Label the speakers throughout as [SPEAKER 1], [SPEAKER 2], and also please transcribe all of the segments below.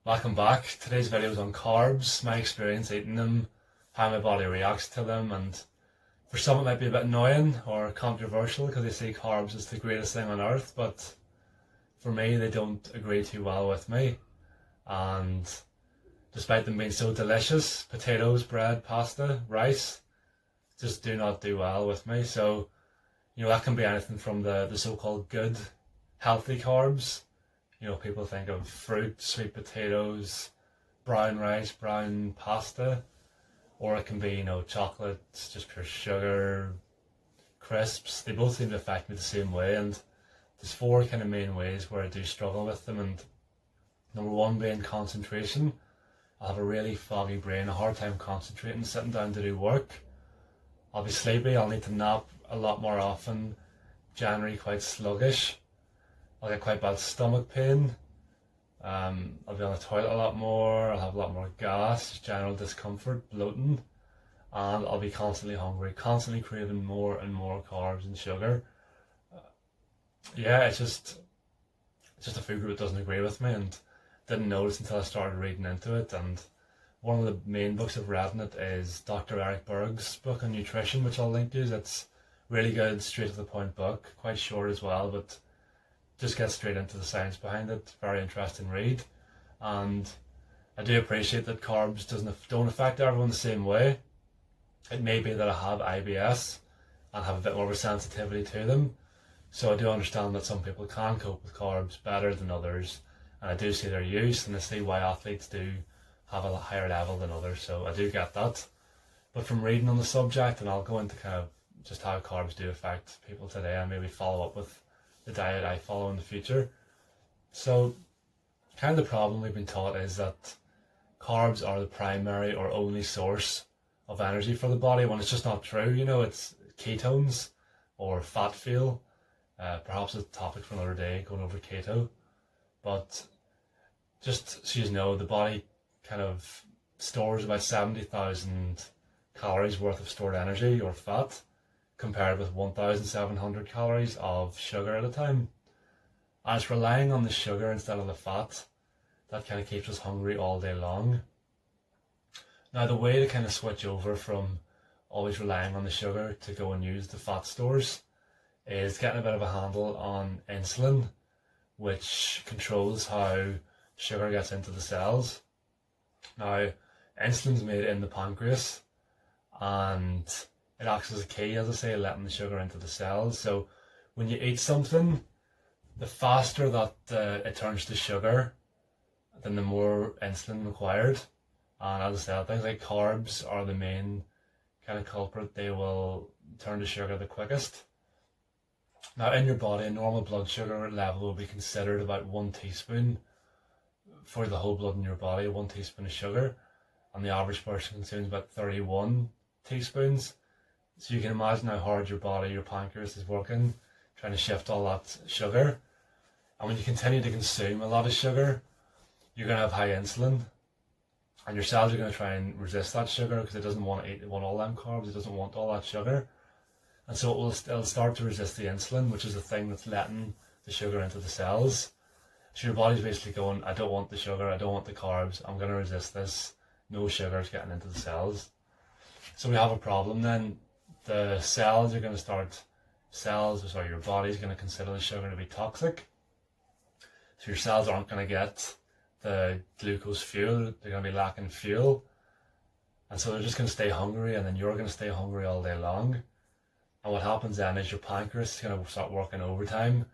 [SPEAKER 1] Welcome back. Today's video is on carbs, my experience eating them, how my body reacts to them, and for some it might be a bit annoying or controversial because they see carbs as the greatest thing on earth, but for me they don't agree too well with me. And despite them being so delicious, potatoes, bread, pasta, rice just do not do well with me. So, that can be anything from the so-called good, healthy carbs. People think of fruit, sweet potatoes, brown rice, brown pasta, or it can be, chocolate, just pure sugar, crisps. They both seem to affect me the same way, and there's four kind of main ways where I do struggle with them. And number one being concentration. I'll have a really foggy brain, a hard time concentrating, sitting down to do work. I'll be sleepy, I'll need to nap a lot more often, generally quite sluggish. I'll get quite bad stomach pain. I'll be on the toilet a lot more, I'll have a lot more gas, general discomfort, bloating, and I'll be constantly hungry, constantly craving more and more carbs and sugar. It's just a food group that doesn't agree with me, and didn't notice until I started reading into it. And one of the main books I've read in it is Dr. Eric Berg's book on nutrition, which I'll link to. It's really good, straight to the point book, quite short as well, but just get straight into the science behind it. Very interesting read. And I do appreciate that carbs don't affect everyone the same way. It may be that I have IBS and have a bit more of a sensitivity to them. So I do understand that some people can cope with carbs better than others. And I do see their use, and I see why athletes do have a higher level than others. So I do get that. But from reading on the subject, and I'll go into kind of just how carbs do affect people today, and maybe follow up with the diet I follow in the future. So kind of the problem we've been taught is that carbs are the primary or only source of energy for the body, when it's just not true. It's ketones or fat fuel. Perhaps a topic for another day, going over keto. But just so you know, the body kind of stores about 70,000 calories worth of stored energy or fat, compared with 1,700 calories of sugar at a time. And it's relying on the sugar instead of the fat that kind of keeps us hungry all day long. Now, the way to kind of switch over from always relying on the sugar to go and use the fat stores is getting a bit of a handle on insulin, which controls how sugar gets into the cells. Now, insulin's made in the pancreas, and it acts as a key, as I say, letting the sugar into the cells. So when you eat something, the faster that it turns to sugar, then the more insulin required. And as I said, things like carbs are the main kind of culprit. They will turn to sugar the quickest. Now, in your body, a normal blood sugar level will be considered about 1 teaspoon for the whole blood in your body, 1 teaspoon of sugar. And the average person consumes about 31 teaspoons. So you can imagine how hard your body, your pancreas is working, trying to shift all that sugar. And when you continue to consume a lot of sugar, you're going to have high insulin. And your cells are going to try and resist that sugar because it doesn't want to eat all them carbs, it doesn't want all that sugar. And so it'll start to resist the insulin, which is the thing that's letting the sugar into the cells. So your body's basically going, I don't want the sugar, I don't want the carbs, I'm going to resist this. No sugar is getting into the cells. So we have a problem then. The cells are going to your body's going to consider the sugar to be toxic. So your cells aren't going to get the glucose fuel, they're going to be lacking fuel. And so they're just going to stay hungry, and then you're going to stay hungry all day long. And what happens then is your pancreas is going to start working overtime,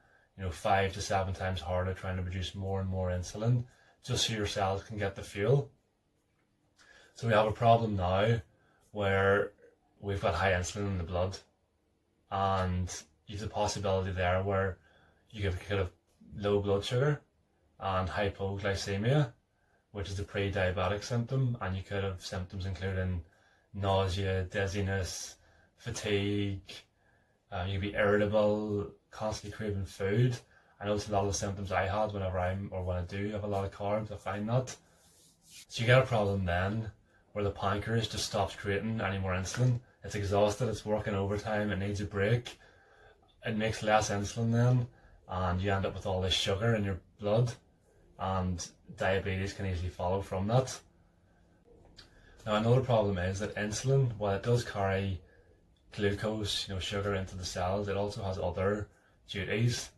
[SPEAKER 1] 5 to 7 times harder, trying to produce more and more insulin, just so your cells can get the fuel. So we have a problem now where we've got high insulin in the blood, and you have the possibility there where you could have low blood sugar and hypoglycemia, which is the pre-diabetic symptom, and you could have symptoms including nausea, dizziness, fatigue, you can be irritable, constantly craving food. I know it's a lot of the symptoms I had when I do have a lot of carbs, I find that. So you get a problem then where the pancreas just stops creating any more insulin. It's exhausted, it's working overtime, it needs a break. It makes less insulin then, and you end up with all this sugar in your blood, and diabetes can easily follow from that. Now another problem is that insulin, while it does carry glucose, sugar into the cells, it also has other duties.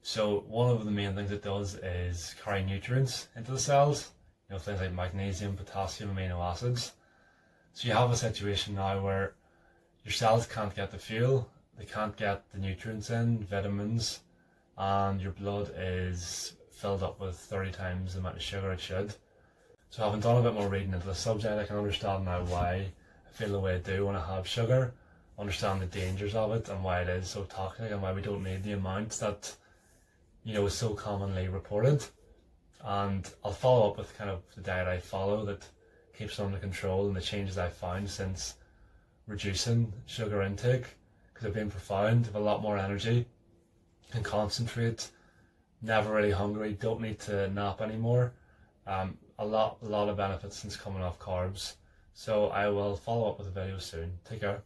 [SPEAKER 1] So one of the main things it does is carry nutrients into the cells, things like magnesium, potassium, amino acids. So you have a situation now where your cells can't get the fuel, they can't get the nutrients in, vitamins, and your blood is filled up with 30 times the amount of sugar it should. So having done a bit more reading into the subject, I can understand now why I feel the way I do when I have sugar, understand the dangers of it and why it is so toxic and why we don't need the amounts that is so commonly reported. And I'll follow up with kind of the diet I follow that keeps it under control and the changes I've found since reducing sugar intake, because they've been profound. I have a lot more energy, can concentrate, never really hungry, don't need to nap anymore. A lot of benefits since coming off carbs. So I will follow up with a video soon. Take care.